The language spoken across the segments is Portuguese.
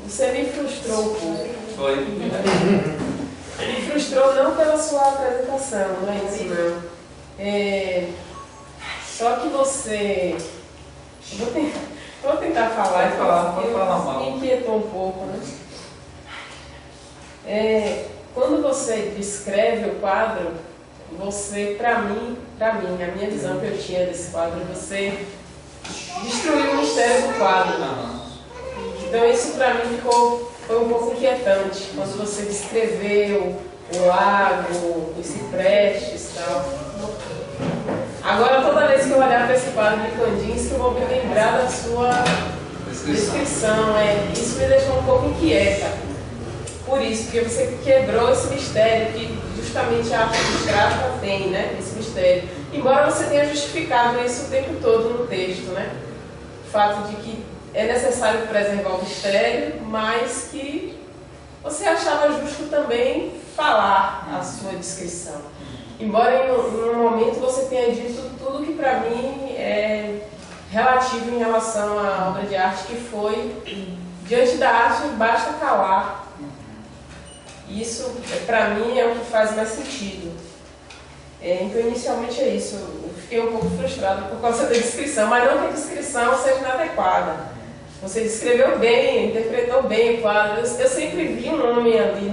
Você me frustrou um pouco. Foi. Me frustrou não pela sua apresentação, não é isso não. Só que você... Vou tentar falar. Pode falar mal. Me inquietou um pouco, né? Quando você descreve o quadro, você, pra mim, a minha visão que eu tinha desse quadro, você destruiu o mistério do quadro. Então isso pra mim foi um pouco inquietante, quando você descreveu o lago, os ciprestes e tal. Agora toda vez que eu olhar para esse quadro de Kandinsky, eu vou me lembrar da sua descrição. Isso me deixou um pouco inquieta. Por isso, porque você quebrou esse mistério que justamente a arte abstrata tem, né? Esse mistério. Embora você tenha justificado isso o tempo todo no texto, né? O fato de que é necessário preservar o mistério, mas que você achava justo também falar a sua descrição. Embora em um momento você tenha dito tudo que para mim é relativo em relação à obra de arte, que foi, diante da arte, basta calar. Isso, para mim, é o que faz mais sentido. Então, inicialmente é isso. Eu fiquei um pouco frustrada por causa da descrição, mas não que a descrição seja inadequada. Você descreveu bem, interpretou bem o quadro. Eu sempre vi um homem ali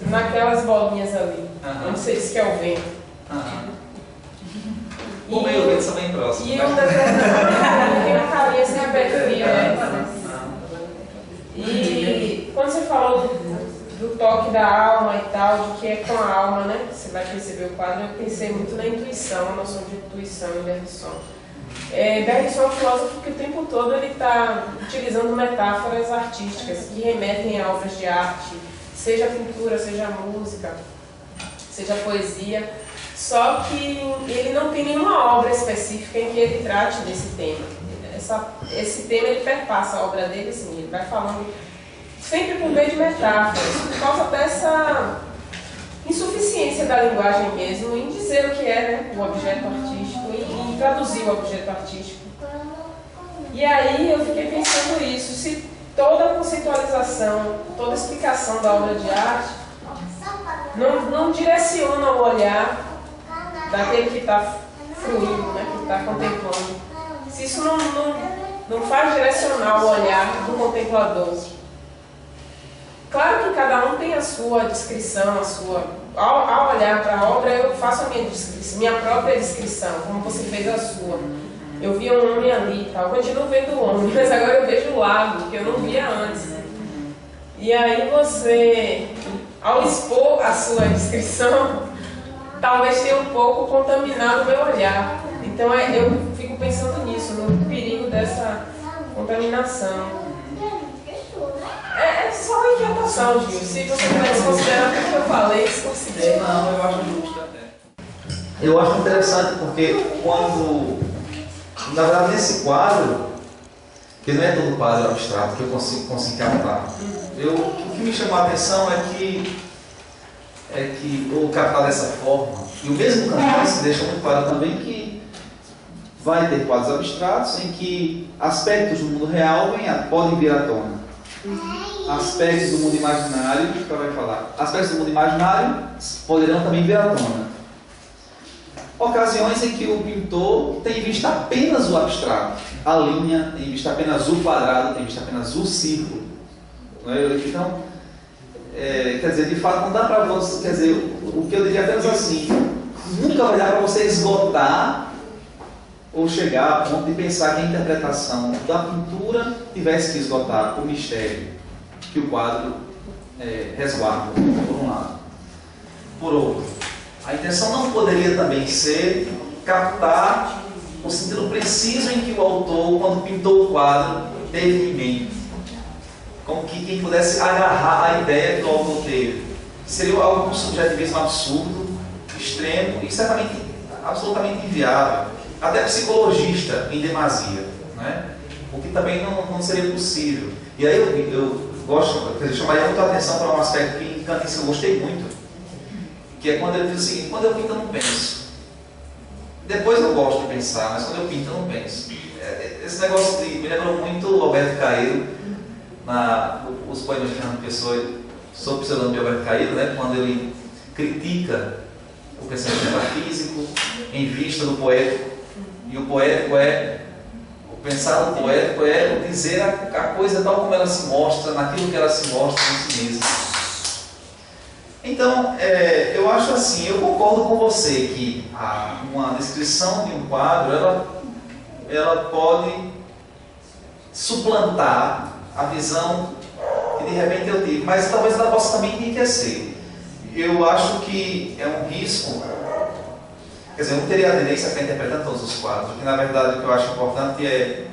naquelas bolinhas ali, onde você disse que é o vento. O meio vento são bem próximos. E eu tem uma carinha assim aberta, né? E quando você falou do toque da alma e tal, de que é com a alma, né? Você vai perceber o quadro. Eu pensei muito na intuição, a noção de intuição em Bergson. Bergson é um filósofo que o tempo todo ele está utilizando metáforas artísticas que remetem a obras de arte, seja pintura, seja música, seja poesia, só que ele não tem nenhuma obra específica em que ele trate desse tema. Esse tema ele perpassa a obra dele, assim, ele vai falando sempre por meio de metáforas, por causa dessa insuficiência da linguagem mesmo em dizer o que é, né, o objeto artístico, em traduzir o objeto artístico. E aí eu fiquei pensando isso, se toda a conceitualização, toda a explicação da obra de arte não direciona o olhar daquele que está fruindo, né, que está contemplando. Se isso não faz direcionar o olhar do contemplador. Claro que cada um tem a sua descrição, ao olhar para a obra eu faço a minha própria descrição, como você fez a sua. Eu vi um homem ali e tal, eu continuo vendo o homem, mas agora eu vejo o lago, que eu não via antes. E aí você, ao expor a sua descrição, talvez tenha um pouco contaminado o meu olhar. Então eu fico pensando nisso, no perigo dessa contaminação. É só uma inquietação, Gil. Se você puder desconsiderar tudo que eu falei, desconsidere. Não, eu acho justo até. Eu acho interessante porque quando, na verdade, nesse quadro, que não é todo quadro abstrato que eu consigo captar, o que me chamou a atenção é que o captar dessa forma, e o mesmo Kandinsky deixa muito claro também que vai ter quadros abstratos em que aspectos do mundo real podem vir à tona. Aspectos do mundo imaginário, que vai falar, aspectos do mundo imaginário poderão também vir à tona. Ocasiões em que o pintor tem em vista apenas o abstrato, a linha, tem em vista apenas o quadrado, tem em vista apenas o círculo. Então, quer dizer, de fato, não dá para você, quer dizer, o que eu diria apenas assim, nunca vai dar para você esgotar ou chegar a ponto de pensar que a interpretação da pintura tivesse que esgotar o mistério que o quadro resguarda, por um lado. Por outro, a intenção não poderia também ser captar o sentido preciso em que o autor, quando pintou o quadro, teve em mente. Como que quem pudesse agarrar a ideia que o autor teve. Seria algo com um subjetivismo absurdo, extremo e certamente absolutamente inviável. Até psicologista em demasia, né? O que também não seria possível. E aí eu chamaria muito a atenção para um aspecto que em Kandinsky eu gostei muito, que é quando ele diz o seguinte: quando eu pinto eu não penso. Depois eu gosto de pensar, mas quando eu pinto eu não penso. Esse negócio me lembrou muito o Alberto Caeiro, os poemas de Fernando Pessoa, sob o pseudônimo de Alberto Caeiro, né? Quando ele critica o pensamento metafísico em vista do poético. E o poético o pensar no poético é dizer a coisa tal como ela se mostra, naquilo que ela se mostra em si mesma. Então, eu acho assim, eu concordo com você que uma descrição de um quadro, ela pode suplantar a visão que de repente eu tive, mas talvez ela possa também enriquecer. Eu acho que é um risco. Quer dizer, eu não teria a tendência a ficar interpretando todos os quadros, porque na verdade o que eu acho importante é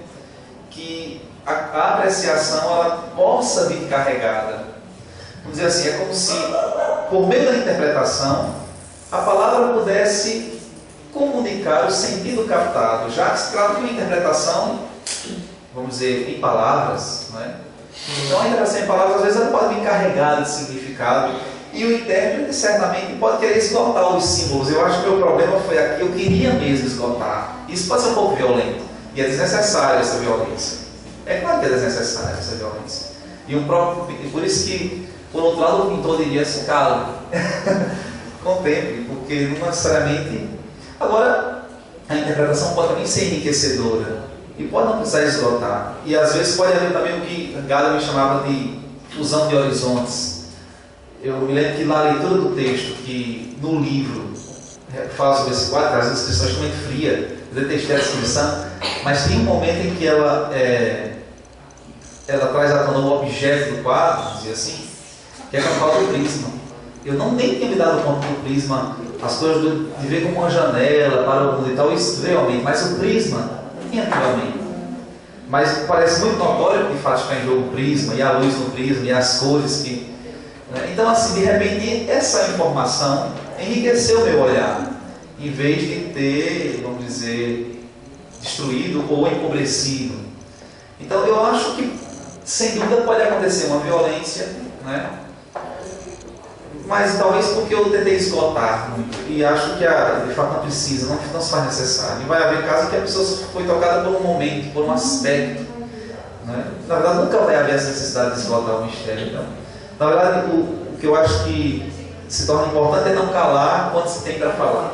que a apreciação ela possa vir carregada. Vamos dizer assim, é como se, por meio da interpretação, a palavra pudesse comunicar o sentido captado, já que se trata de uma interpretação, vamos dizer, em palavras, não é? Então a interpretação em palavras às vezes ela pode vir carregada de significado. E o intérprete certamente pode querer esgotar os símbolos. Eu acho que o meu problema foi aqui, eu queria mesmo esgotar. Isso pode ser um pouco violento. E é desnecessária essa violência. É claro que é desnecessária essa violência. E por isso que, por outro lado, o pintor diria assim: calma, contemple, porque não necessariamente. Agora, a interpretação pode também ser enriquecedora. E pode não precisar esgotar. E às vezes pode haver também o que Gadamer chamava de fusão de horizontes. Eu me lembro que na leitura do texto, que no livro fala sobre esse quadro, traz uma descrição extremamente fria, eu detestei a descrição, mas tem um momento em que ela traz à tona o objeto do quadro, vamos dizer assim, que é quando fala do prisma. Eu nem tinha me dado conta do prisma, as coisas de ver como uma janela para o mundo e tal, isso realmente, mas o prisma tinha realmente. Mas parece muito notório que de fato está em jogo o prisma, e a luz no prisma, e as cores que. Então, assim, de repente, essa informação enriqueceu o meu olhar, em vez de ter, vamos dizer, destruído ou empobrecido. Então, eu acho que, sem dúvida, pode acontecer uma violência, né? Mas talvez porque eu tentei esgotar muito, e acho que de fato não precisa, não se faz necessário. E vai haver casos que a pessoa foi tocada por um momento, por um aspecto, né? Na verdade, nunca vai haver essa necessidade de esgotar o mistério. Então, na verdade, o que eu acho que se torna importante é não calar quando se tem para falar,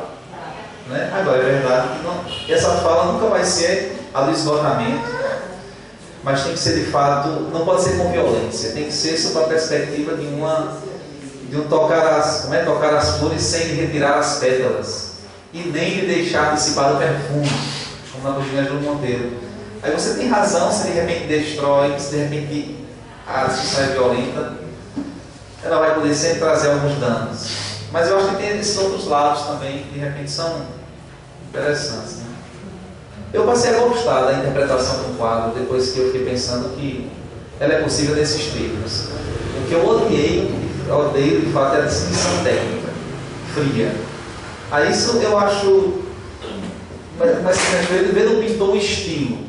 né? Agora, é verdade que essa fala nunca vai ser a do esgotamento, mas tem que ser de fato, não pode ser com violência, tem que ser sob a perspectiva de um tocar as flores sem retirar as pétalas e nem de deixar dissipar o perfume, como na Virginia Júlio Monteiro. Aí você tem razão se de repente destrói, se de repente a discussão é violenta, ela vai poder sempre trazer alguns danos. Mas eu acho que tem esses outros lados também que de repente são interessantes, né? Eu passei a gostar da interpretação do quadro depois que eu fiquei pensando que ela é possível nesses termos. O que eu odeio de fato é a descrição técnica, fria. Aí isso eu acho, mas ver no pintor o estilo.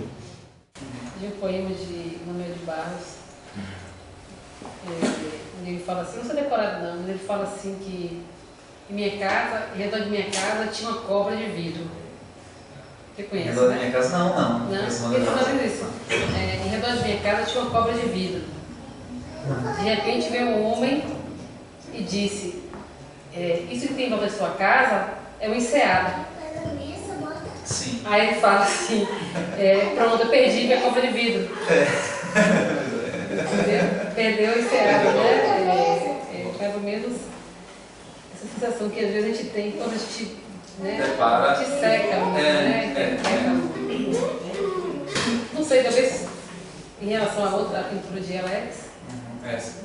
De um poema de Manuel de Barros, ele fala assim, não sei decorado não, mas ele fala assim que em minha casa, em redor de minha casa, tinha uma cobra de vidro. Você conhece, em redor né? da minha casa, não. Não? Ele fala isso. Em redor de minha casa tinha uma cobra de vidro. De repente veio um homem e disse, isso que tem em volta da sua casa é uma enseada. Sim. Aí ele fala assim, pronto, eu perdi minha cobra de vidro. Entendeu? Perdeu a enseada, né? Mais ou menos essa sensação que às vezes a gente tem quando a gente, né, Depara. te seca, né? da pintura de Alex. Essa.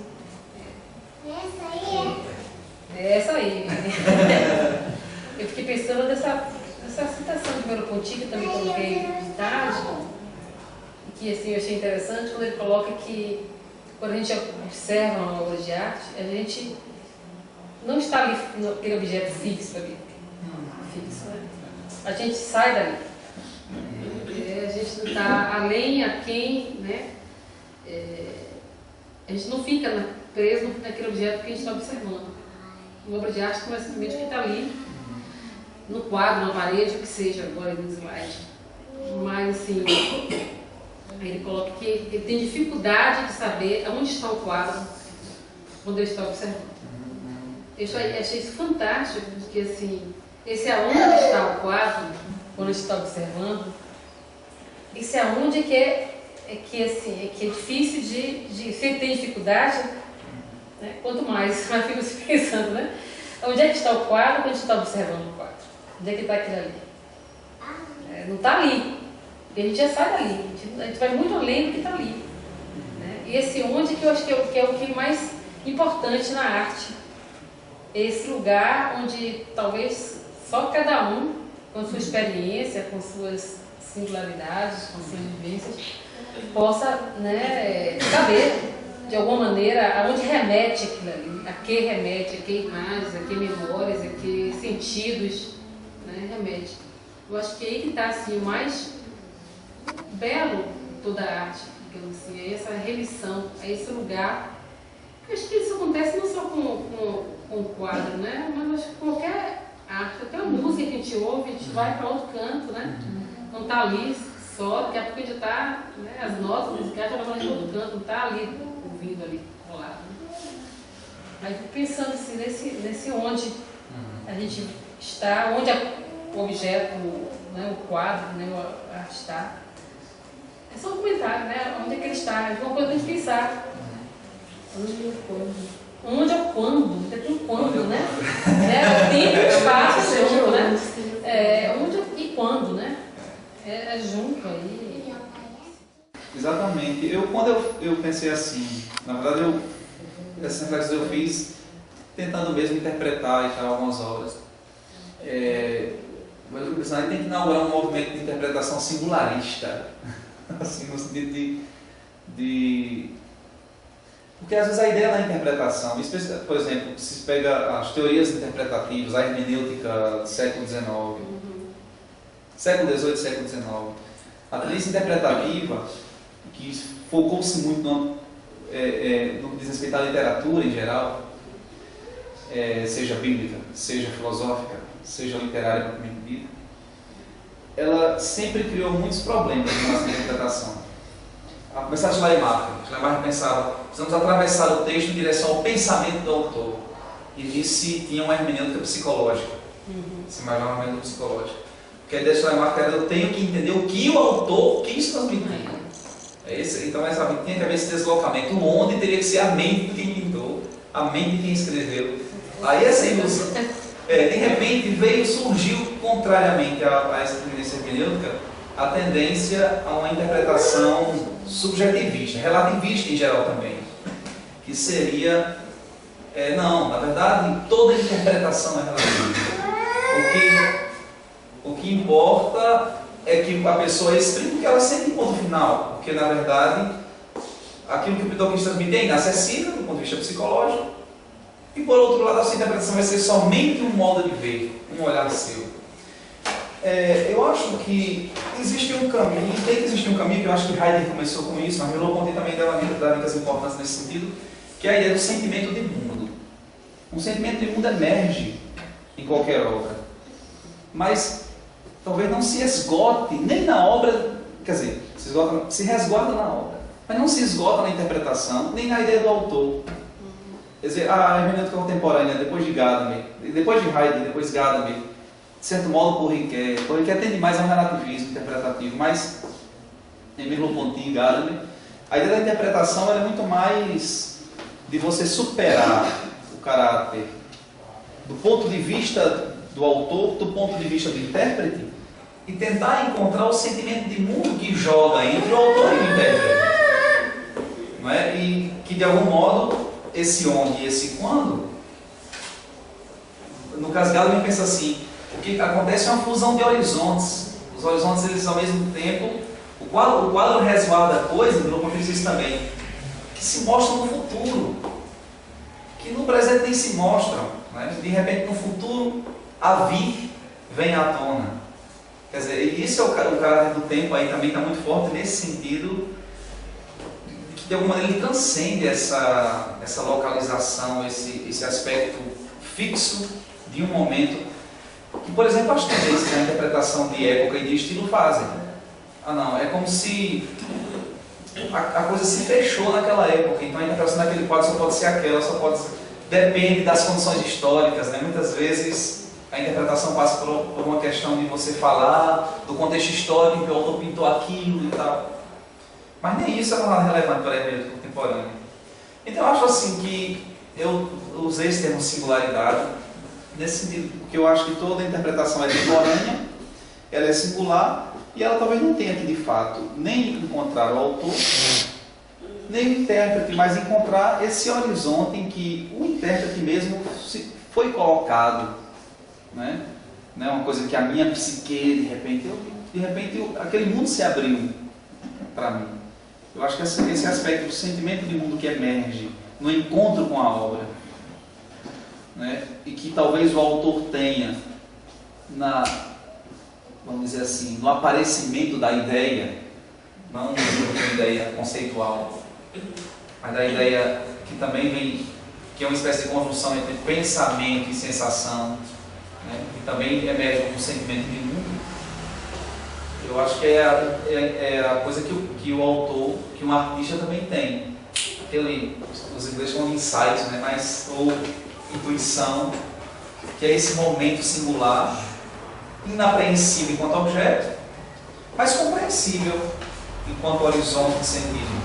É essa aí. Eu fiquei pensando nessa citação de Merleau-Ponty, que eu também coloquei de tarde, que assim, eu achei interessante quando ele coloca que quando a gente observa uma obra de arte, a gente não está ali naquele objeto fixo ali. Fixo, né? A gente sai dali. A gente não está além, aquém, né? A gente não fica preso naquele objeto que a gente está observando. Uma obra de arte não é simplesmente o que está ali, no quadro, na parede, o que seja, agora no slide. Mas, assim, ele coloca que ele tem dificuldade de saber onde está o quadro quando ele está observando. Eu achei isso fantástico, porque, assim, esse aonde está o quadro, quando ele está observando, esse aonde que é difícil de se ele tem dificuldade, né? Quanto mais, eu fico pensando, né? Onde é que está o quadro quando a gente está observando o quadro? Onde é que está aquilo ali? Não está ali. E a gente já sai dali. A gente vai muito além do que está ali. Né? E esse onde que eu acho que é o que é mais importante na arte. Esse lugar onde talvez só cada um, com sua experiência, com suas singularidades, com suas vivências, possa, né, saber de alguma maneira aonde remete aquilo ali, a que remete, a que imagens, a que memórias, a que sentidos, né, remete. Eu acho que é aí que está assim, o mais belo de toda a arte, digamos assim, é essa remissão, é esse lugar. Eu acho que isso acontece não só com o quadro, né, mas acho que qualquer arte, até a música que a gente ouve, a gente vai para outro canto, né, não está ali só, daqui a pouco a gente está, né, as notas musicais já vão para outro canto, não está ali ouvindo ali, rolado. Aí fico pensando assim, nesse onde a gente está, onde o objeto, né, o quadro, né, a arte está. É só um comentário, né? Onde é que ele está? É uma coisa de pensar. Onde é o quando? Onde é o quando? Tem um quando, né? O tempo e o espaço junto, né? Onde e quando, né? É junto aí. Exatamente. Quando eu pensei assim, na verdade essa reflexão eu fiz tentando mesmo interpretar e tal algumas obras. Mas eu pensei, tem que inaugurar um movimento de interpretação singularista, assim, no sentido de... Porque às vezes a ideia da interpretação, por exemplo, se pega as teorias interpretativas, a hermenêutica do século XIX, século XVIII, século XIX, a tendência interpretativa, que focou-se muito no que diz respeito à literatura em geral, seja bíblica, seja filosófica, seja literária propriamente dita, ela sempre criou muitos problemas na nossa interpretação. A começar de Schleiermacher. Schleiermacher pensava, precisamos atravessar o texto em direção ao pensamento do autor. E disse tinha uma hermenêutica psicológica. Se imaginava uma hermenêutica psicológica. Porque a ideia de Schleiermacher era, eu tenho que entender o que o autor quis transmitir. Então, tinha que haver esse deslocamento. O onde teria que ser a mente de quem pintou, a mente de quem escreveu. Aí essa ilusão, de repente, surgiu, contrariamente a essa tendência hermenêutica, a tendência a uma interpretação subjetivista, relativista em geral também, que seria, não, na verdade, toda interpretação é relativa. O que importa é que a pessoa exprime o que ela sente em ponto final, porque na verdade aquilo que o pintor quis transmitir é inacessível do ponto de vista psicológico, e por outro lado a sua interpretação vai ser somente um modo de ver, um olhar seu. Eu acho que existe um caminho, tem que existir um caminho, que eu acho que Heidegger começou com isso, mas Merleau-Ponty também dá dicas importantes nesse sentido, que é a ideia do sentimento de mundo. Um sentimento de mundo emerge em qualquer obra, mas talvez não se esgote nem na obra, quer dizer, se resguarda na obra, mas não se esgota na interpretação, nem na ideia do autor. Quer dizer, a hermenêutica contemporânea, depois de Gadamer, depois de Heidegger, depois de Gadamer, de certo modo por Riquet tende mais a um relativismo interpretativo, mas em Merleau-Ponty e Gadamer, a ideia da interpretação é muito mais de você superar o caráter do ponto de vista do autor, do ponto de vista do intérprete, e tentar encontrar o sentimento de mundo que joga entre o autor e o intérprete. não é? E que de algum modo esse onde e esse quando, no caso Gadamer pensa assim, o que acontece é uma fusão de horizontes. Os horizontes, eles ao mesmo tempo, o quadro residual da coisa, no ponto de vista também, que se mostram no futuro, que no presente nem se mostram, né? De repente no futuro a vir vem à tona. Quer dizer, isso é o caráter do tempo aí também está muito forte nesse sentido, que de alguma maneira ele transcende essa localização, esse aspecto fixo de um momento, que por exemplo as tendências na interpretação de época e de estilo fazem. Ah não, é como se a coisa se fechou naquela época, então a interpretação daquele quadro só pode ser aquela, só pode ser, depende das condições históricas, né? Muitas vezes a interpretação passa por uma questão de você falar do contexto histórico, que o autor pintou aquilo e tal. Mas nem isso é nada relevante para a hermenêutica contemporânea. Então eu acho assim que eu usei esse termo singularidade, nesse sentido, porque eu acho que toda interpretação é temporânea, ela é singular, e ela talvez não tenha que, de fato, nem encontrar o autor, nem o intérprete, mas encontrar esse horizonte em que o intérprete mesmo foi colocado. Né? Não é uma coisa que a minha psique, de repente aquele mundo se abriu para mim. Eu acho que esse aspecto do sentimento de mundo que emerge no encontro com a obra, né? E que talvez o autor tenha vamos dizer assim, no aparecimento da ideia, não de uma ideia conceitual, mas da ideia que também vem, que é uma espécie de conjunção entre pensamento e sensação, né? E também emerge um sentimento de mundo. Eu acho que é a coisa que o autor, que um artista também tem. Os ingleses chamam de insight, né? Ou intuição, que é esse momento singular, inapreensível enquanto objeto, mas compreensível enquanto horizonte de sentido.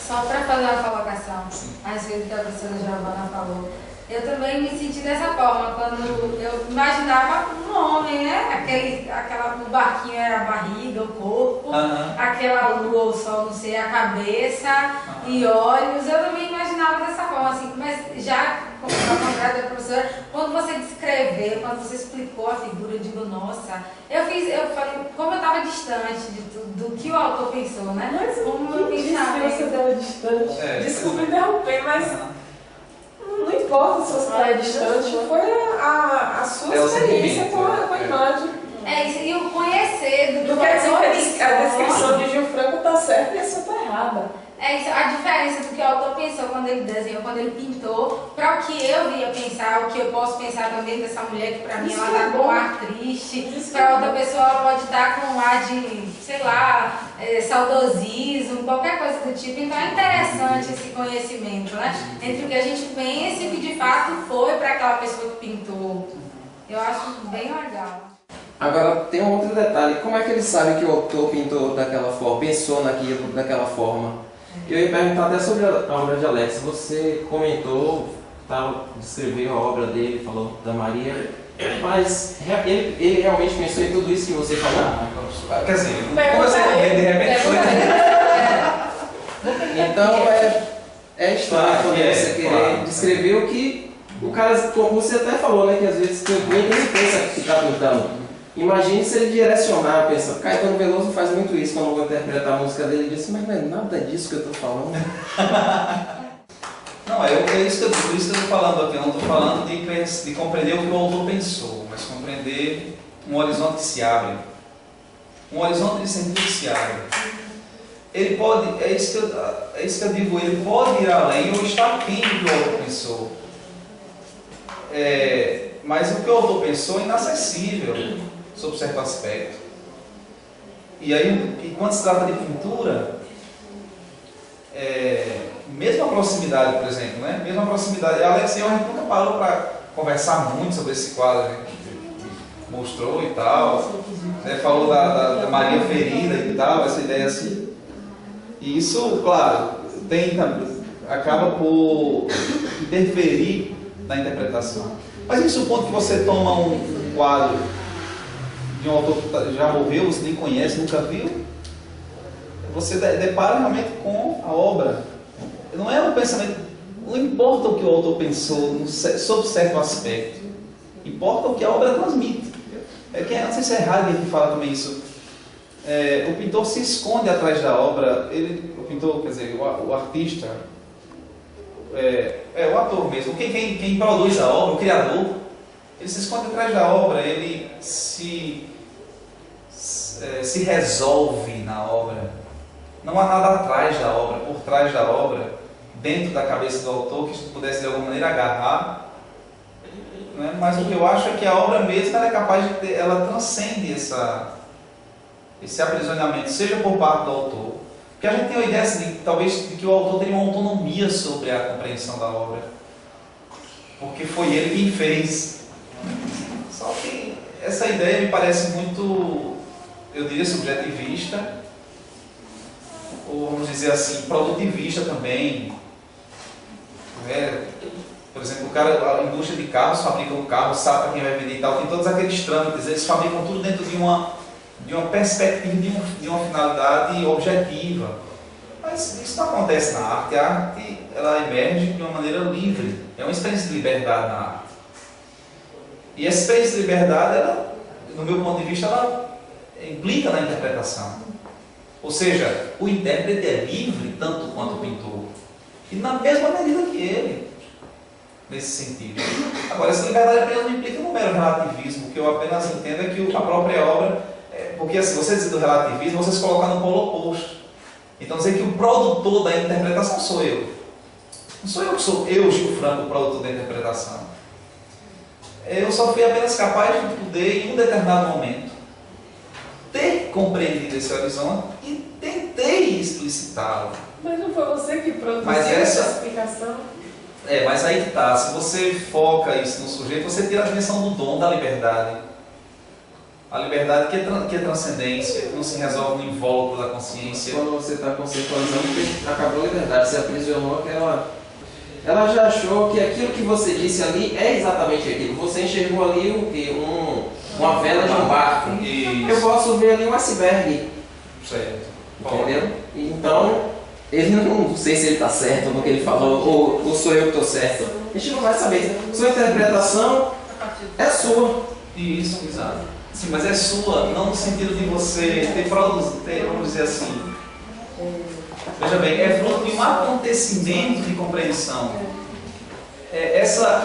Só para fazer uma colocação a respeito do que a professora Giovana falou, eu também me senti dessa forma, quando eu imaginava um homem, né? O barquinho era a barriga, o corpo, aquela lua, o sol, não sei, a cabeça e olhos. Eu também imaginava dessa forma, assim, mas já, ao contrário da professora, quando você descreveu, quando você explicou a figura, eu digo, nossa, eu falei, como eu estava distante do que o autor pensou, né? Mas como eu pensava. Você estava distante. Desculpa interromper, mas não importa se você está distante, foi a sua experiência com a imagem. É isso, e o conhecer do que não quer dizer que a descrição de Gil Franco está certa e a sua está errada. É isso, a diferença do que o autor pensou quando ele desenhou, quando ele pintou, para o que eu ia pensar, o que eu posso pensar também dessa mulher que para mim ela está com um ar triste, para outra pessoa ela pode estar com um ar de, sei lá, saudosismo, qualquer coisa do tipo. Então é interessante esse conhecimento, né? Entre o que a gente pensa e o que de fato foi para aquela pessoa que pintou. Eu acho bem legal. Agora, tem um outro detalhe. Como é que ele sabe que o autor pintou daquela forma, pensou naquilo daquela forma? Eu ia perguntar até sobre a obra de Alex. Você comentou, descreveu a obra dele, falou da Maria, mas ele realmente pensou em tudo isso que você falou? Quer dizer, de repente foi. Então é estranho quando você querer descrever o que o cara, como você até falou, né, que às vezes quem pensa que está pintando. Imagine se ele direcionar, pensa, Caetano Veloso faz muito isso quando eu vou interpretar a música dele, ele diz, mas não é nada disso que eu estou falando. Não, é isso que eu estou falando aqui. Eu não estou falando de compreender o que o autor pensou, mas compreender um horizonte que se abre. Um horizonte de sentido que se abre. Ele pode, é isso que eu digo, ele pode ir além ou estar aquém do que o autor pensou. Mas o que o autor pensou é inacessível, sob certo aspecto. E aí, quando se trata de pintura, mesmo a proximidade, por exemplo, né? Mesmo a proximidade, a Alex e eu, a gente nunca parou para conversar muito sobre esse quadro, né? Que mostrou e tal, né? Falou da Maria ferida e tal, essa ideia assim. E isso, claro, acaba por interferir na interpretação. Mas isso, o ponto que você toma um quadro de um autor que já morreu, você nem conhece, nunca viu, você depara realmente com a obra. Não é um pensamento, não importa o que o autor pensou sobre certo aspecto, importa o que a obra transmite. Não sei se é Heidegger que fala também isso. O pintor se esconde atrás da obra, o pintor, quer dizer, o artista, o ator mesmo, quem produz a obra, o criador, ele se esconde atrás da obra, ele se resolve na obra. Não há nada atrás da obra, por trás da obra, dentro da cabeça do autor, que pudesse de alguma maneira agarrar. Né? Mas o que eu acho é que a obra mesma ela é capaz de ela transcende esse aprisionamento, seja por parte do autor, porque a gente tem a ideia assim, talvez de que o autor teria uma autonomia sobre a compreensão da obra, porque foi ele quem fez. Só que essa ideia me parece muito, eu diria, subjetivista, ou vamos dizer assim, produtivista também. Por exemplo, a indústria de carros fabrica um carro, sabe para quem vai vender e tal, tem todos aqueles trâmites, eles fabricam tudo dentro de uma perspectiva, de uma finalidade objetiva. Mas isso não acontece na arte. A arte ela emerge de uma maneira livre, é uma experiência de liberdade na arte. E essa experiência de liberdade, ela, no meu ponto de vista, ela implica na interpretação. Ou seja, o intérprete é livre tanto quanto o pintor, e na mesma medida que ele, nesse sentido. Agora, essa liberdade apenas não implica no mero relativismo, o que eu apenas entendo é que a própria obra, porque assim, você diz do relativismo, você se coloca no polo oposto. Então dizer que o produtor da interpretação sou eu. Não sou eu que sou eu, Chico Franco, o produtor da interpretação. Eu só fui apenas capaz de poder, em um determinado momento, ter compreendido esse horizonte e tentei explicitá-lo. Mas não foi você que produziu essa explicação? Mas aí que está. Se você foca isso no sujeito, você tira a dimensão do dom da liberdade. A liberdade que é transcendência, que não se resolve no invólucro da consciência. Quando você está conceitualizando, porque acabou a liberdade, você aprisionou aquela... Ela já achou que aquilo que você disse ali é exatamente aquilo. Você enxergou ali o quê? Uma vela de um barco. Isso. Eu posso ver ali um iceberg. Certo. Entendeu? Então, ele não sei se ele está certo no que ele falou, ou sou eu que estou certo. A gente não vai saber. Sua interpretação é sua. Isso, exato. Sim, mas é sua, não no sentido de você ter produzido, vamos dizer assim. Veja bem, é fruto de um acontecimento de compreensão.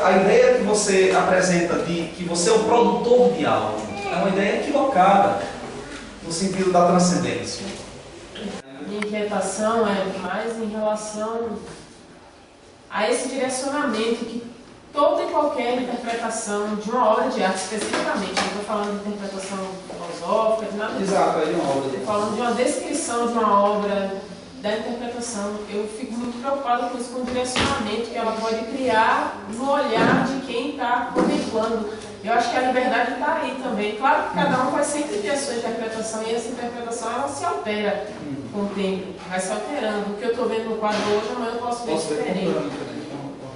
A ideia que você apresenta de que você é o produtor de algo é uma ideia equivocada no sentido da transcendência. Minha inquietação é mais em relação a esse direcionamento que toda e qualquer interpretação de uma obra de arte, especificamente, não estou falando de interpretação filosófica, de nada disso. Exato, aí é uma obra. Estou falando de uma descrição de uma obra, da interpretação. Eu fico muito preocupada com isso, com o direcionamento que ela pode criar no olhar de quem está contemplando. Eu acho que a liberdade está aí também. Claro que cada um vai sempre ter a sua interpretação e essa interpretação ela se altera com o tempo, vai se alterando. O que eu estou vendo no quadro hoje, amanhã eu posso ver diferente.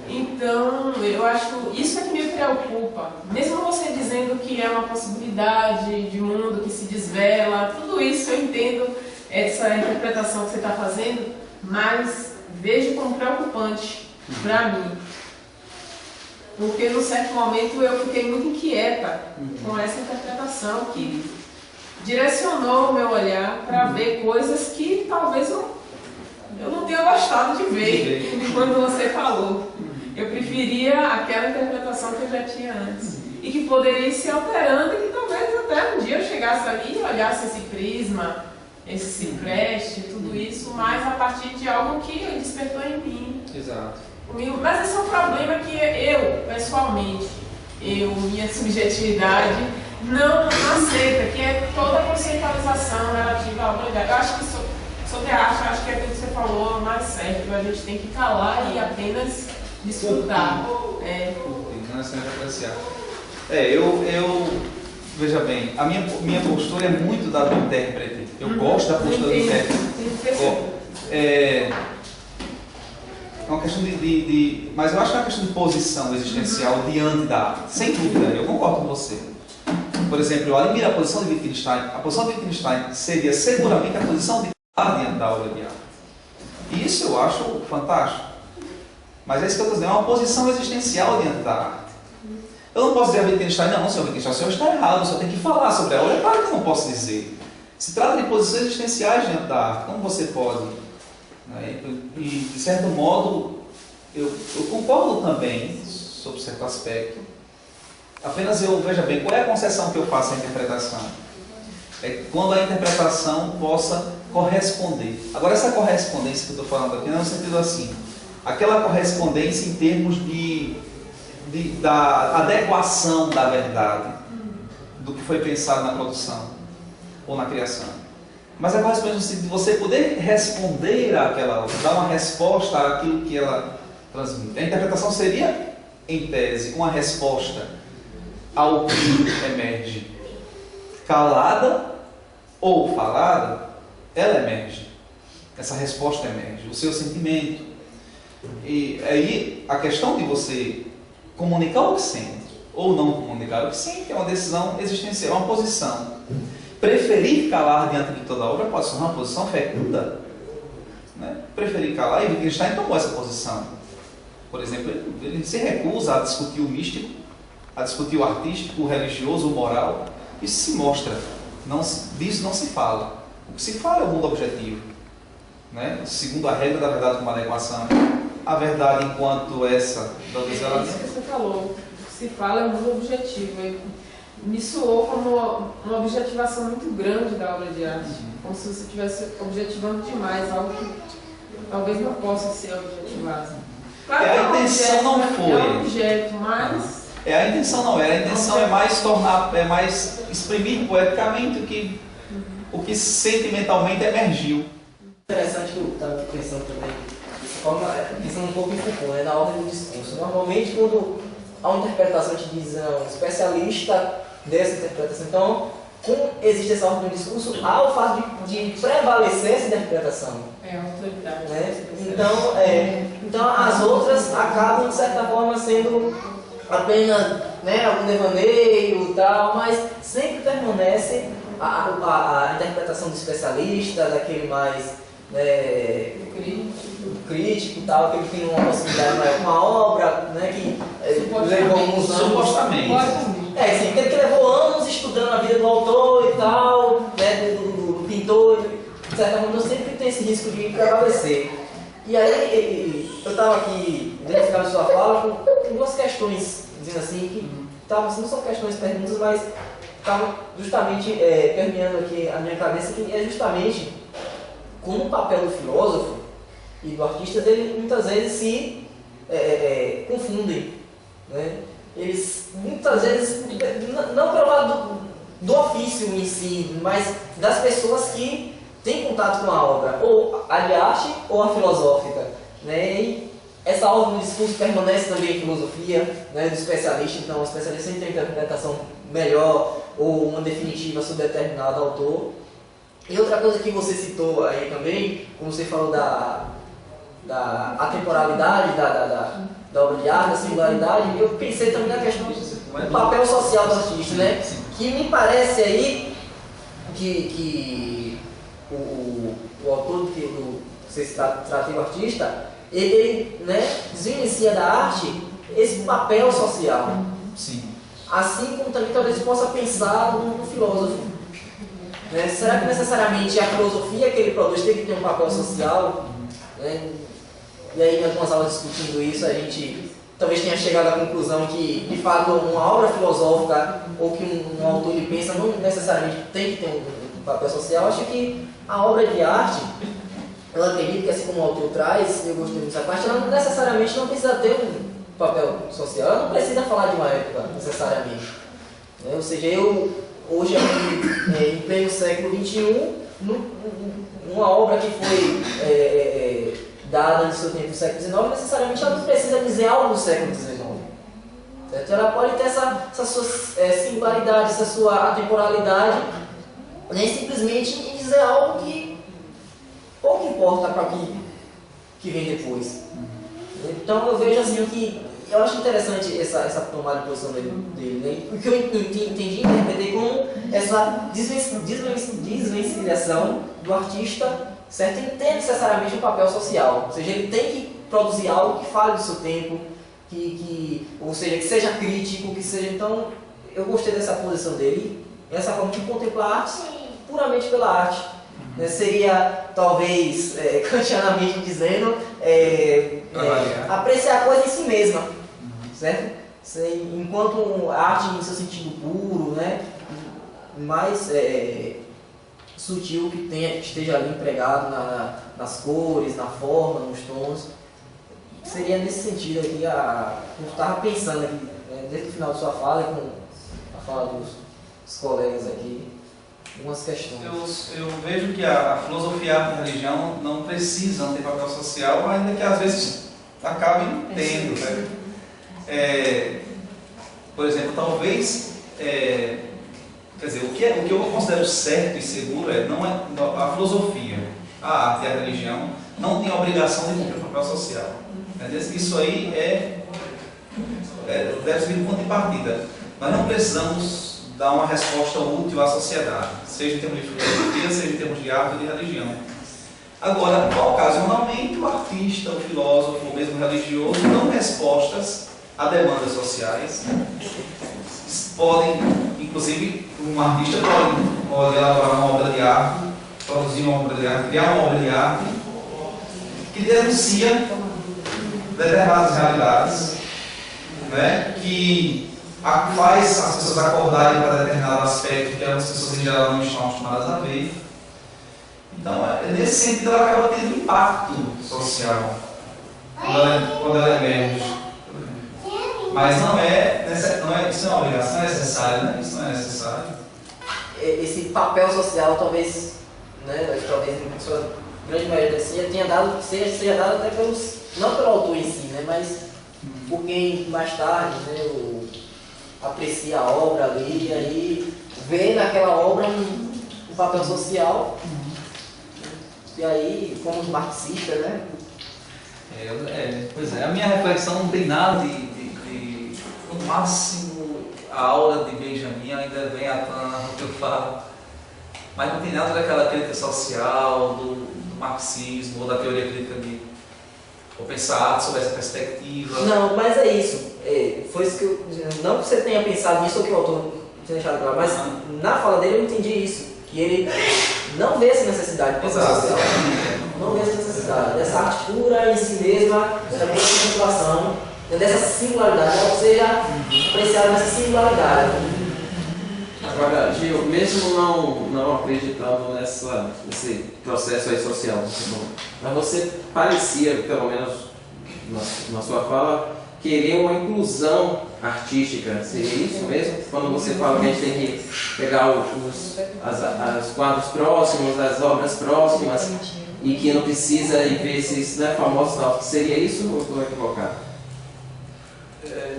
Então, eu acho que isso é que me preocupa. Mesmo você dizendo que é uma possibilidade de mundo que se desvela, tudo isso eu entendo, essa interpretação que você está fazendo, mas vejo como preocupante para mim. Porque, num certo momento, eu fiquei muito inquieta com essa interpretação que direcionou o meu olhar para ver coisas que talvez eu não tenha gostado de ver quando você falou. Eu preferia aquela interpretação que eu já tinha antes. E que poderia ir se alterando e que talvez até um dia eu chegasse ali e olhasse esse prisma, esse cipreste, tudo isso, mas a partir de algo que despertou em mim. Exato. Mas esse é um problema que eu, pessoalmente, minha subjetividade, não aceita, que é toda a conceitualização relativa à obra de arte. Eu acho que sobre a arte, acho que aquilo que você falou é mais certo, a gente tem que calar e apenas disputar. Veja bem, a minha postura é muito da do intérprete. Eu gosto da postura do intérprete. É uma questão mas eu acho que é uma questão de posição existencial diante da arte. Sem dúvida, eu concordo com você. Por exemplo, eu admiro a posição de Wittgenstein. A posição de Wittgenstein seria seguramente a posição de diante da obra de arte. E isso eu acho fantástico. Mas é isso que eu estou dizendo, é uma posição existencial diante da arte. Eu não posso dizer a Wittgenstein, não, senhor Wittgenstein, o senhor está errado, o senhor tem que falar sobre a obra. É claro que eu não posso dizer. Se trata de posições existenciais diante da arte, como você pode? Né? E, de certo modo, eu concordo também sobre certo aspecto. Apenas veja bem, qual é a concessão que eu faço à interpretação? É quando a interpretação possa corresponder. Agora, essa correspondência que eu estou falando aqui não é no sentido assim, aquela correspondência em termos da adequação da verdade, do que foi pensado na produção ou na criação. Mas a correspondência no sentido de você poder responder àquela obra, dar uma resposta àquilo que ela transmite. A interpretação seria, em tese, uma resposta ao que emerge. Calada ou falada, ela emerge. Essa resposta emerge, o seu sentimento. E aí a questão de você comunicar o que sente ou não comunicar o que sente é uma decisão existencial, é uma posição. Preferir calar diante de toda a obra pode ser uma posição fecunda. Né? Preferir calar, e Wittgenstein tomou essa posição. Por exemplo, ele se recusa a discutir o místico, a discutir o artístico, o religioso, o moral. Isso se mostra. Disso não se fala. O que se fala é o mundo objetivo. Né? Segundo a regra da verdade como adequação. A verdade enquanto essa da É isso que você falou. O que se fala é o mundo objetivo. Me soou como uma objetivação muito grande da obra de arte. Como se você estivesse objetivando demais, algo que talvez não possa ser objetivado. Claro que a intenção não foi. É um objeto, mas... A intenção não era. A intenção é mais tornar, é mais exprimir poeticamente o que sentimentalmente emergiu. Interessante que eu estava pensando também, dessa forma, pensando um pouco em Foucault, né, na ordem do discurso. Normalmente, quando há uma interpretação, te diz um especialista dessa interpretação, então, como existe essa ordem do discurso, há o fato de prevalecer essa interpretação. É a autoridade. Né? Então, as outras acabam, de certa forma, sendo apenas, né, algum devaneio e tal, mas sempre permanece a interpretação do especialista, daquele mais crítico e tal, que ele tem uma possibilidade maior com a obra, né, que levou alguns anos. Supostamente. Sim, aquele que levou anos estudando a vida do autor e tal, né, do pintor, de certa forma, sempre tem esse risco de prevalecer. E aí, eu estava aqui, identificando sua fala, com duas questões, dizendo assim, que assim, não são questões, perguntas, mas estavam justamente permeando aqui a minha cabeça, que é justamente como o papel do filósofo e do artista, ele muitas vezes se confundem. Né? Eles muitas vezes, não pelo lado do ofício em si, mas das pessoas que têm contato com a obra, ou a de arte ou a filosófica. Né? E essa ordem do discurso permanece também em filosofia, né, do especialista, então o especialista sempre tem uma interpretação melhor ou uma definitiva sobre determinado autor. E outra coisa que você citou aí também, como você falou da atemporalidade da obra de arte, da singularidade, eu pensei também na questão do papel social do artista, né? Que me parece aí que o autor que você trata o artista, ele, né, desvivencia da arte esse papel social. Sim. Assim como também talvez possa pensar no filósofo. Né? Será que necessariamente a filosofia que ele produz tem que ter um papel social? Né? E aí, em algumas aulas discutindo isso, a gente talvez tenha chegado à conclusão que, de fato, uma obra filosófica ou que um autor ele pensa não necessariamente tem que ter um papel social. Acho que a obra de arte, eu acredito que, assim como o autor traz, eu gostei dessa parte, ela necessariamente não precisa ter um papel social, ela não precisa falar de uma época, necessariamente. Ou seja, eu, hoje, aqui, em pleno século XXI, numa obra que foi dada no seu tempo do século XIX, necessariamente ela não precisa dizer algo do século XIX. Certo? Ela pode ter essa sua singularidade, essa sua atemporalidade, nem simplesmente em dizer algo que pouco importa para o que vem depois. Então eu vejo assim que eu acho interessante essa tomada de posição dele, né? O que eu entendi e interpretei como essa desvencilhação do artista certo? Ele tem necessariamente um papel social, ou seja, ele tem que produzir algo que fale do seu tempo, ou seja, que seja crítico, que seja... Então, eu gostei dessa posição dele, essa forma de contemplar a arte puramente pela arte. Seria, talvez, kantianamente dizendo, apreciar a coisa em si mesma, certo? Enquanto a arte em seu sentido puro, né, mais sutil que esteja ali empregado nas cores, na forma, nos tons, seria nesse sentido aqui, eu estava pensando aqui, desde o final da sua fala e com a fala dos colegas aqui, algumas questões. Eu vejo que a filosofia, a arte e a religião não precisam ter papel social, ainda que às vezes acabem tendo, né? Por exemplo, talvez, quer dizer, o que eu considero certo e seguro a filosofia, a arte e a religião não tem a obrigação de cumprir o papel social. Isso aí deve ser um ponto de partida. Nós não precisamos dar uma resposta útil à sociedade, seja em termos de filosofia, seja em termos de arte ou de religião. Agora, ocasionalmente, o artista, o filósofo, ou mesmo o religioso, dão respostas a demandas sociais. Podem, inclusive, um artista pode elaborar uma obra de arte, produzir uma obra de arte, criar uma obra de arte que denuncia determinadas realidades, né, que faz as pessoas acordarem para determinado aspecto que as pessoas em geral não estão acostumadas a ver. Então, nesse sentido, ela acaba tendo impacto social quando ela emerge. Mas isso não é uma obrigação, é necessário, né? Isso não é necessário. Esse papel social, talvez, né, em sua grande maioria seja dado até não pelo autor em si, né, mas por quem mais tarde, né, aprecia a obra ali, e aí vê naquela obra um papel social, e aí, como marxista, né? Pois é, a minha reflexão não tem nada no máximo, a aula de Benjamin ainda vem à tona no que eu falo, mas não tem nada daquela crítica social, do marxismo ou da teoria crítica ou pensar sob essa perspectiva. Não, mas é isso. Foi isso que eu... Não que você tenha pensado nisso ou que o autor tenha deixado claro, mas na fala dele eu entendi isso. Que ele não vê essa necessidade de pensar social. Não vê essa necessidade. Dessa arte pura em si mesma, dessa contemplação, dessa singularidade, ela seja apreciada nessa singularidade. Agora, Gil, mesmo não acreditando nesse processo aí social, mas você parecia, pelo menos na sua fala, querer uma inclusão artística. Seria isso mesmo? Quando você fala que a gente tem que pegar os quadros próximos, as obras próximas, e que não precisa ver se isso não é famoso, não. Seria isso ou estou equivocado?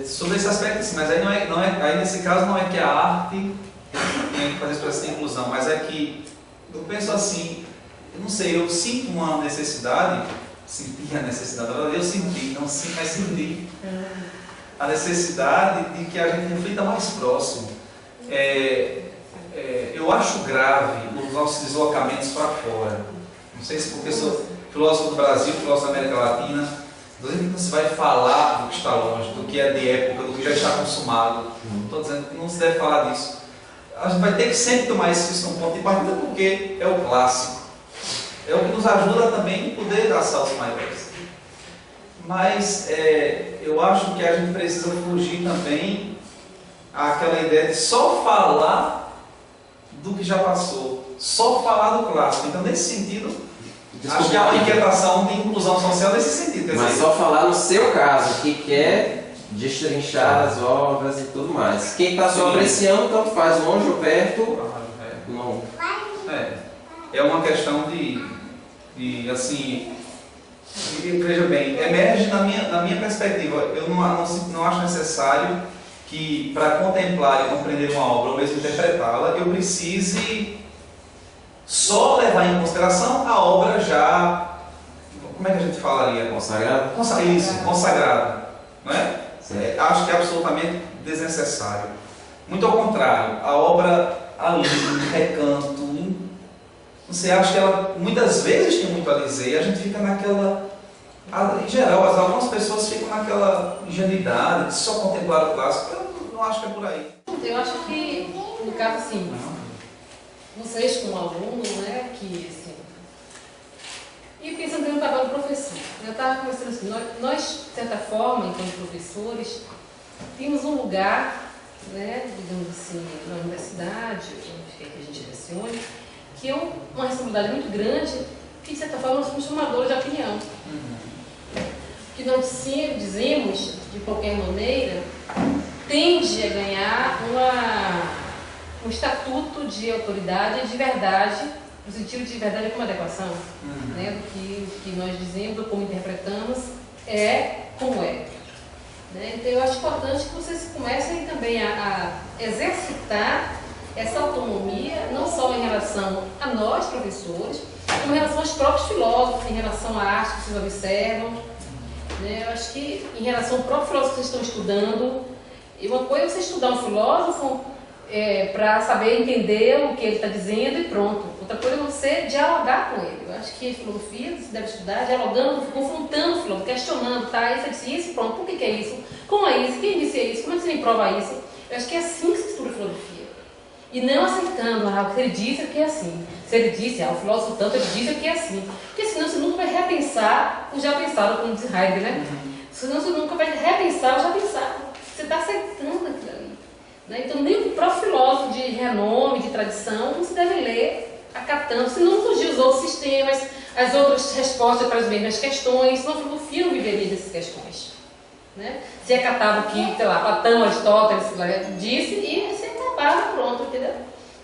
Sobre esse aspecto, sim, mas aí nesse caso não é que a arte tem que fazer isso para essa inclusão, mas é que eu penso assim, eu não sei, eu sinto uma necessidade, eu senti, não sinto, mas senti a necessidade de que a gente reflita mais próximo. Eu acho grave os nossos deslocamentos para fora. Não sei se porque sou filósofo do Brasil, filósofo da América Latina, não se vai falar do que está longe, do que é de época, do que já está consumado. Não estou dizendo que não se deve falar disso. A gente vai ter que sempre tomar isso como ponto de partida, porque é o clássico. É o que nos ajuda também a poder dar saltos maiores. Mas eu acho que a gente precisa fugir também àquela ideia de só falar do que já passou, só falar do clássico. Então, nesse sentido, acho que há uma inquietação de inclusão social nesse sentido. Mas só falar no seu caso, que quer destrinchar as obras e tudo mais. Quem está só apreciando, tanto faz, longe ou perto, não. É uma questão assim, veja bem, emerge na minha perspectiva. Eu não acho necessário que, para contemplar e compreender uma obra, ou mesmo interpretá-la, eu precise só levar em consideração a obra já, como é que a gente falaria? Consagrada? Isso, consagrada. Não é? Acho que é absolutamente desnecessário. Muito ao contrário, a obra ali, em recanto, não Você acha que ela muitas vezes tem muito a dizer e a gente fica naquela... Em geral, algumas pessoas ficam naquela ingenuidade de só contemplar o clássico. Eu não acho que é por aí. Eu acho que, no caso, assim, vocês como alunos, né, que, assim, e pensando no papel do professor, eu estava conversando assim, nós, de certa forma, enquanto professores, temos um lugar, né, digamos assim, na universidade, que a gente lecione, que é uma responsabilidade muito grande, que, de certa forma, nós somos formadores de opinião. Que nós sempre dizemos, de qualquer maneira, tende a ganhar um estatuto de autoridade e de verdade, no sentido de verdade como adequação, né? Do que nós dizemos, do como interpretamos, é como é. Né? Então eu acho importante que vocês comecem também a exercitar essa autonomia, não só em relação a nós, professores, como em relação aos próprios filósofos, em relação à arte que vocês observam. Né? Eu acho que em relação ao próprio filósofo que vocês estão estudando, e uma coisa é você estudar um filósofo para saber entender o que ele está dizendo e pronto. Outra coisa é você dialogar com ele. Eu acho que filosofia você deve estudar dialogando, confrontando o filósofo, questionando, tá? Isso disse isso, pronto, por que é isso? Como é isso? Quem disse isso? Como é que você me prova isso? Eu acho que é assim que se estuda filosofia. E não aceitando, o que ele disse é que é assim. Se ele disse, o filósofo tanto, ele disse é que é assim. Porque senão você nunca vai repensar o já pensado, como diz Heidegger, né? Senão você nunca vai repensar o já pensado. Você está aceitando aquilo ali. Né? Então, nem o próprio filósofo de renome, de tradição, você deve ler acatando, senão surgir os outros sistemas, as outras respostas para as mesmas questões, senão a filosofia não viveria dessas questões. Né? Se acatava o que, sei lá, Platão, Aristóteles, disse, e se acabava, pronto, entendeu?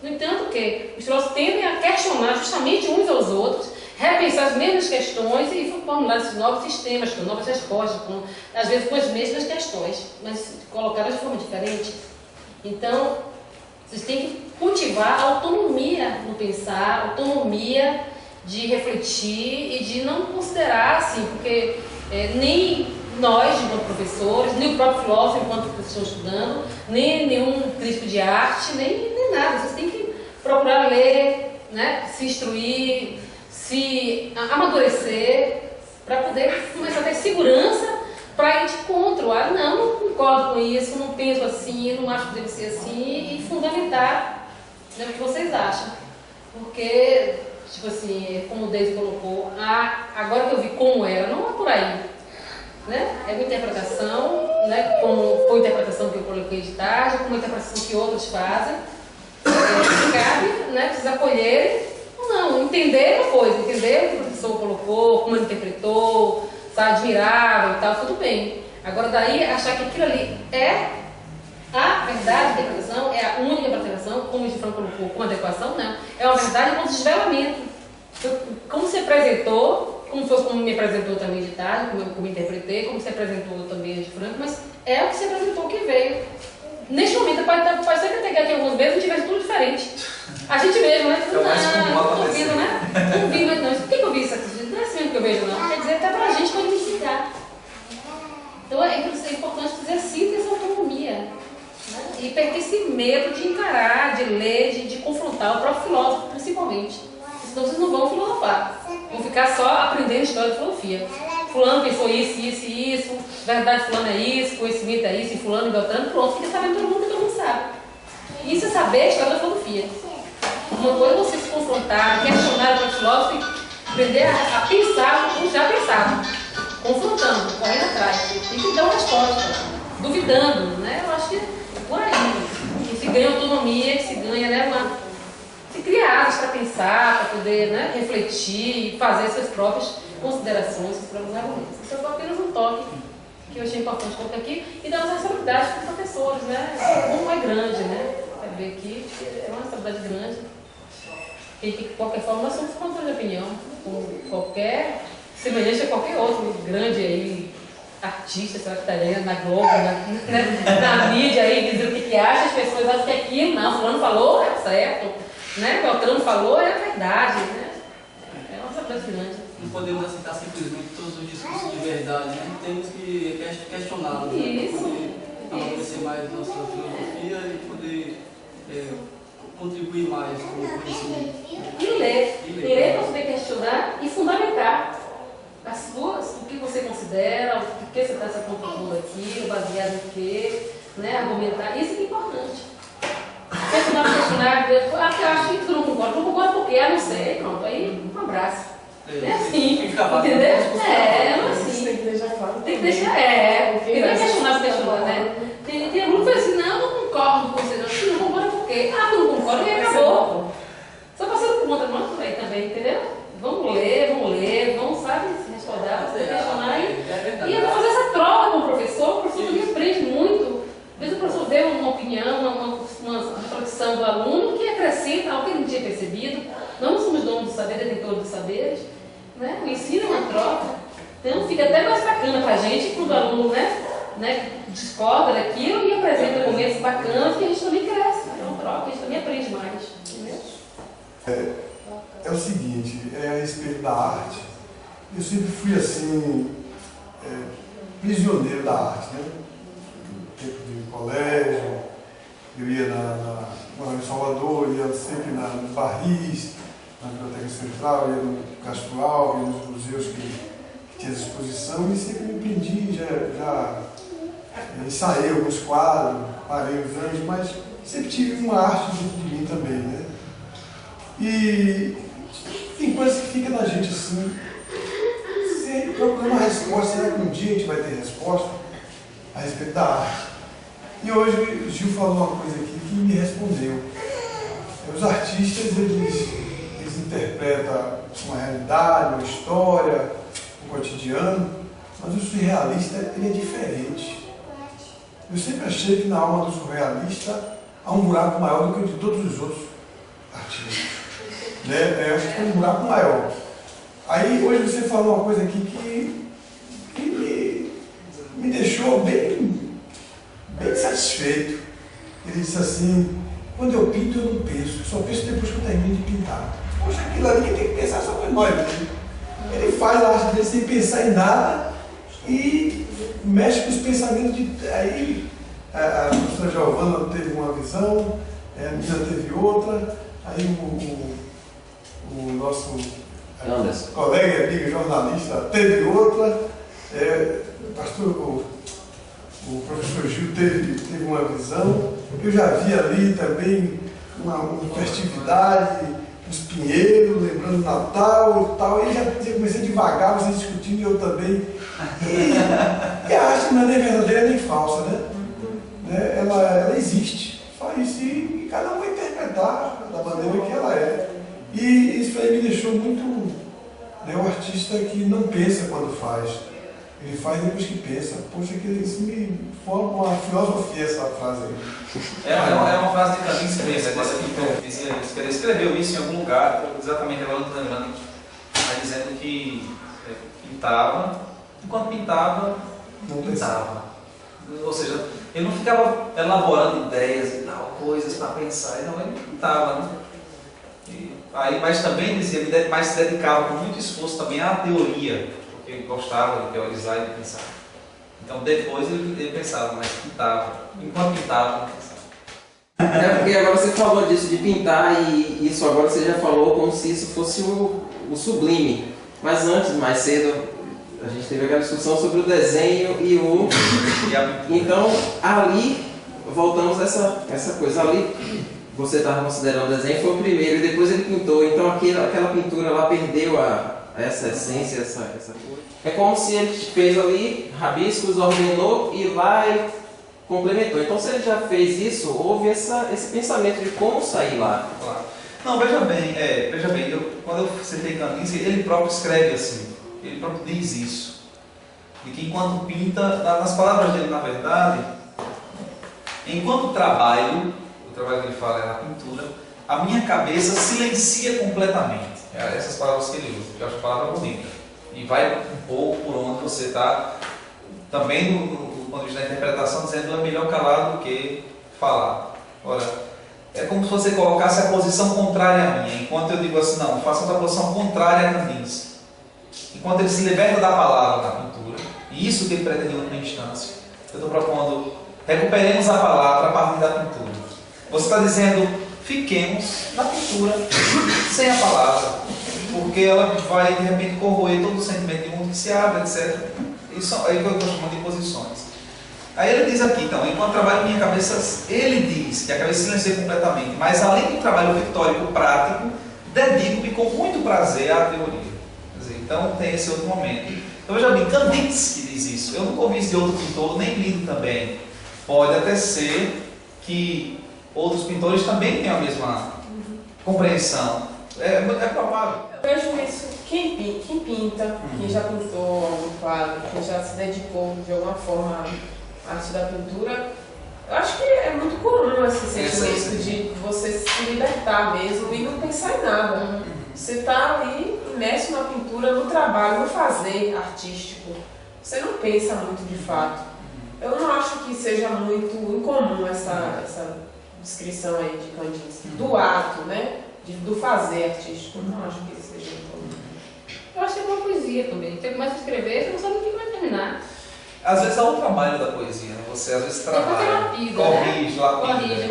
No entanto, que os filósofos tendem a questionar justamente uns aos outros, repensar as mesmas questões e formular esses novos sistemas, com novas respostas, às vezes com as mesmas questões, mas colocadas de forma diferente. Então, vocês têm que cultivar a autonomia no pensar, autonomia de refletir e de não considerar assim, porque nem nós, enquanto professores, nem o próprio filósofo, enquanto estão estudando, nem nenhum crítico de arte, nem nada. Vocês têm que procurar ler, né, se instruir, se amadurecer, para poder começar a ter segurança para ir de encontro. Não concordo com isso, não penso assim, não acho que deve ser assim, e fundamentar, né, o que vocês acham. Porque, tipo assim, como o Deise colocou, agora que eu vi como era, não é por aí. Né? É uma interpretação, né, como foi a interpretação que eu coloquei de tarde, como a interpretação que outros fazem. Cabe, né, vocês acolherem ou não, entender uma coisa, entender o que o professor colocou, como ele interpretou, tá, admirável e tal, tudo bem. Agora daí achar que aquilo ali é a verdade, a interpretação, é a única interpretação, como o Gifrão colocou, com adequação, não. É uma verdade com desvelamento. Como se apresentou, como me apresentou também de tarde, como interpretei, como se apresentou também de Franco, mas é o que se apresentou que veio. Neste momento, pode ser que eu tenha aqui alguns meses e tivesse tudo diferente. A gente mesmo, né? Não ouvindo, né? Não vi, mas não. Por que eu vi isso aqui? Não é assim que eu vejo, não. Quer dizer, até pra gente pode identificar. Então é importante exercitar essa autonomia. Né? E perder esse medo de encarar, de ler, de confrontar o próprio filósofo, principalmente. Senão vocês não vão filosofar. Vão ficar só aprendendo história de filosofia. Fulano pensou isso, isso e isso, verdade fulano é isso, conhecimento é isso, e fulano e Beltrano, pronto, fica sabendo todo mundo que todo mundo sabe. Isso é saber a história da filosofia. Uma coisa é você se confrontar, questionar o filósofo e aprender a pensar como já pensava, confrontando, correndo atrás, e que dá uma resposta, duvidando, né? Eu acho que é por aí. Que se ganha autonomia, que se ganha, né, se cria asas para pensar, para poder, né, refletir e fazer suas próprias considerações, seus próprios argumentos. Isso é apenas um toque que eu achei importante colocar aqui e dar uma responsabilidade para os professores, né? Como é grande, né? Vai ver aqui, é uma responsabilidade grande. E de qualquer forma, nós somos formadores de opinião, com qualquer semelhante a qualquer outro grande aí, artista, sei lá, que está aí na Globo, na mídia aí, dizer o que acha, as pessoas acham que aquilo, não, fulano falou, é certo, né? Beltrano falou, é verdade, né? É uma responsabilidade grande. Não podemos aceitar simplesmente todos os discursos de verdade, né? Temos que questioná-los, né? Para poder amadurecer mais nossa filosofia e poder contribuir mais com o conhecimento. E ler. Ler para poder questionar e fundamentar o que você considera, o que você está se propondo aqui, baseado em quê, né? Argumentar. Isso é importante. Questionar, eu acho que tu não concorda. Não concorda por quê? Não sei. Pronto, aí um abraço. É assim, entendeu? É assim. Tem que deixar claro. Tem que deixar, porque não é questionar, né? Tem aluno que fala assim, não, eu não concordo com você, não concorda por quê? Ah, tu não concorda e acabou. Só passando por conta, não por aí também, entendeu? Vamos ler, vamos, sabe, se respaldar, se questionar e fazer essa troca com o professor também aprende muito. Às vezes o professor vê uma opinião, uma reflexão do aluno que acrescenta algo que ele não tinha percebido. Não somos donos do saber, detentores dos saberes, né? O ensino é uma troca. Então fica até mais bacana para a gente quando o aluno né, discorda daquilo e apresenta momentos bacanas que a gente também cresce. É uma troca, a gente também aprende mais. Entendeu? É o seguinte, a respeito da arte, eu sempre fui assim, prisioneiro da arte, né? No tempo de colégio, eu ia morava em Salvador, ia sempre nos barris, na Biblioteca Central, ia no Castro Alves, nos museus que tinha exposição e sempre me prendi, já ensaiei alguns quadros, parei os anjos, mas sempre tive uma arte dentro de mim também, né? E tem coisas que ficam na gente assim, sempre procurando uma resposta, será que um dia a gente vai ter resposta a respeito da arte? E hoje o Gil falou uma coisa aqui que me respondeu. Os artistas, eles interpretam uma realidade, uma história, um cotidiano, mas o surrealista, ele é diferente. Eu sempre achei que na alma do surrealista há um buraco maior do que o de todos os outros artistas. Né? Eu acho que tem um buraco maior. Aí hoje você falou uma coisa aqui que me deixou bem satisfeito. Ele disse assim, quando eu pinto eu não penso, só penso depois que eu termino de pintar. Poxa, aquilo ali que tem que pensar só foi nós. Ele faz a arte dele sem pensar em nada e mexe com os pensamentos de... Aí a professora Giovana teve uma visão, a Nina teve outra, aí o nosso colega e amigo jornalista teve outra, o professor Gil teve uma visão, eu já vi ali também uma festividade, os pinheiros, lembrando o Natal e tal, e já comecei devagar, vocês discutindo e eu também. E a arte não é nem verdadeira nem falsa, né? Ela existe, só isso, e cada um vai interpretar da maneira que ela é. E isso aí me deixou muito... um artista que não pensa quando faz. Ele faz depois que pensa. Poxa, isso me forma uma filosofia, essa frase aí. É uma frase de Kandinsky mesmo, ele escreveu isso em algum lugar, exatamente agora não estou lembrando, mas dizendo que pintava, enquanto pintava, não pintava. Ou seja, ele não ficava elaborando ideias e tal, coisas para pensar, não, ele pintava, né? Mas também dizia, mas se dedicava com muito esforço também à teoria, porque ele gostava de teorizar e de pensar. Então depois ele pensava, mas pintava. Enquanto pintava, não pensava. É porque agora você falou disso de pintar e isso agora você já falou como se isso fosse o sublime. Mas antes, mais cedo, a gente teve aquela discussão sobre o desenho e o... Então, ali, voltamos a essa coisa. Ali, você estava considerando o desenho, foi o primeiro e depois ele pintou. Então, aquela pintura lá perdeu essa essência, essa coisa. É como se ele fez ali, rabiscos, ordenou e lá ele complementou. Então, se ele já fez isso, houve esse pensamento de como sair lá. Claro. Não, veja bem, quando eu citei Kandinsky, ele próprio escreve assim, ele próprio diz isso. De que enquanto pinta, nas palavras dele, na verdade, enquanto trabalho, o trabalho que ele fala é na pintura, a minha cabeça silencia completamente. Essas palavras que ele usa, que eu acho a palavra bonita. E vai um pouco por onde você está, também no ponto de vista da interpretação, dizendo é melhor calado do que falar. Ora, é como se você colocasse a posição contrária à minha. Enquanto eu digo assim, não, faça outra posição contrária a Kandinsky. Enquanto ele se liberta da palavra na pintura, e isso que ele pretende em última instância, eu estou propondo, recuperemos a palavra a partir da pintura. Você está dizendo, fiquemos na pintura, sem a palavra, porque ela vai de repente corroer todo o sentimento de mundo que se abre, etc. Isso é o que eu estou chamando de posições. Aí ele diz aqui, então, enquanto trabalho minha cabeça, ele diz que a cabeça silencia completamente, mas além do trabalho pictórico prático, dedico-me com muito prazer à teoria. Quer dizer, então tem esse outro momento. Então veja bem, Kandinsky diz isso. Eu nunca ouvi isso de outro pintor, nem lido também. Pode até ser que outros pintores também tenham a mesma compreensão. É provável. Eu vejo isso, quem pinta, quem já pintou algum quadro, quem já se dedicou de alguma forma à arte da pintura, eu acho que é muito comum esse sentimento de você se libertar mesmo e não pensar em nada. Você está ali imerso na pintura, no trabalho, no fazer artístico. Você não pensa muito de fato. Eu não acho que seja muito incomum essa descrição aí de Kandinsky, do ato, né? Do fazer artístico. Eu não acho que isso seja incomum. Eu acho que é uma poesia também. Você começa a escrever, você não sabe o que vai terminar. Às vezes é o trabalho da poesia, né? Você às vezes trabalha, corrige, lapida.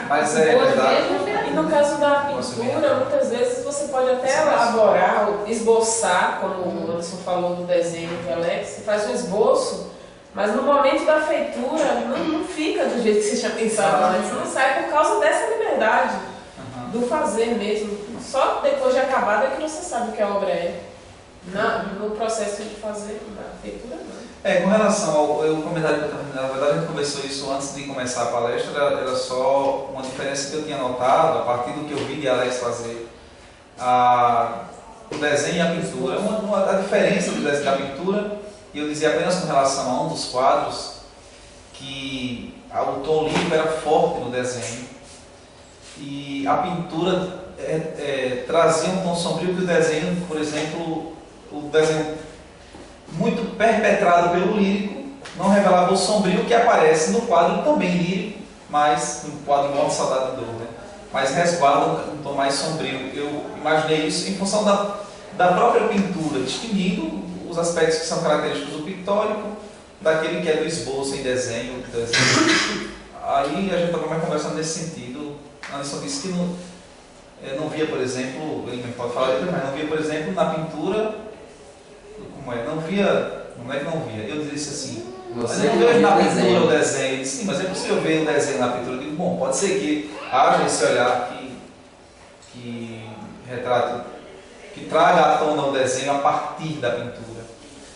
Mas é verdade. E no caso da pintura, muitas vezes você pode até elaborar, esboçar, como o Anderson falou do desenho de Alex, você faz um esboço, mas no momento da feitura não fica do jeito que você tinha pensado antes, não sai por causa dessa liberdade do fazer mesmo. Só depois de acabada é que você sabe o que a obra é. No processo de fazer, na feitura não. Com relação ao comentário que eu estava, na verdade a gente conversou isso antes de começar a palestra, era só uma diferença que eu tinha notado, a partir do que eu vi de Alex fazer, o desenho e a pintura, a diferença do desenho e da pintura, e eu dizia apenas com relação a um dos quadros, que o tom limpo era forte no desenho, e a pintura trazia um tom sombrio que o desenho, por exemplo, o desenho muito perpetrado pelo lírico, não revelava o sombrio que aparece no quadro também lírico, mas no quadro Morte, Saudade e Dor, né? Mas resguarda um tom mais sombrio. Eu imaginei isso em função da própria pintura, distinguindo os aspectos que são característicos do pictórico daquele que é do esboço em desenho. Aí a gente também vai conversando nesse sentido. Anderson disse que não via, por exemplo, ele pode falar depois, mas não via, por exemplo, na pintura. Como é? Não é que não via. Eu disse assim, mas eu vejo na pintura o desenho. Eu disse, sim, mas é possível ver o desenho na pintura. Eu digo, bom, pode ser que haja esse olhar que retrate, que traga à tona o desenho a partir da pintura.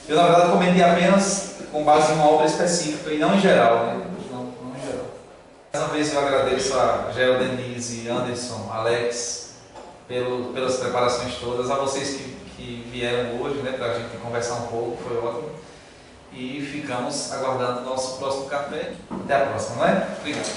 Eu, na verdade, comentei apenas com base em uma obra específica e não em geral, né? Não em geral. Mais uma vez eu agradeço a Gel, Denise, Anderson, Alex, pelas preparações todas, a vocês que vieram hoje, né, para a gente conversar um pouco, foi ótimo. E ficamos aguardando o nosso próximo café. Até a próxima, não é? Obrigado.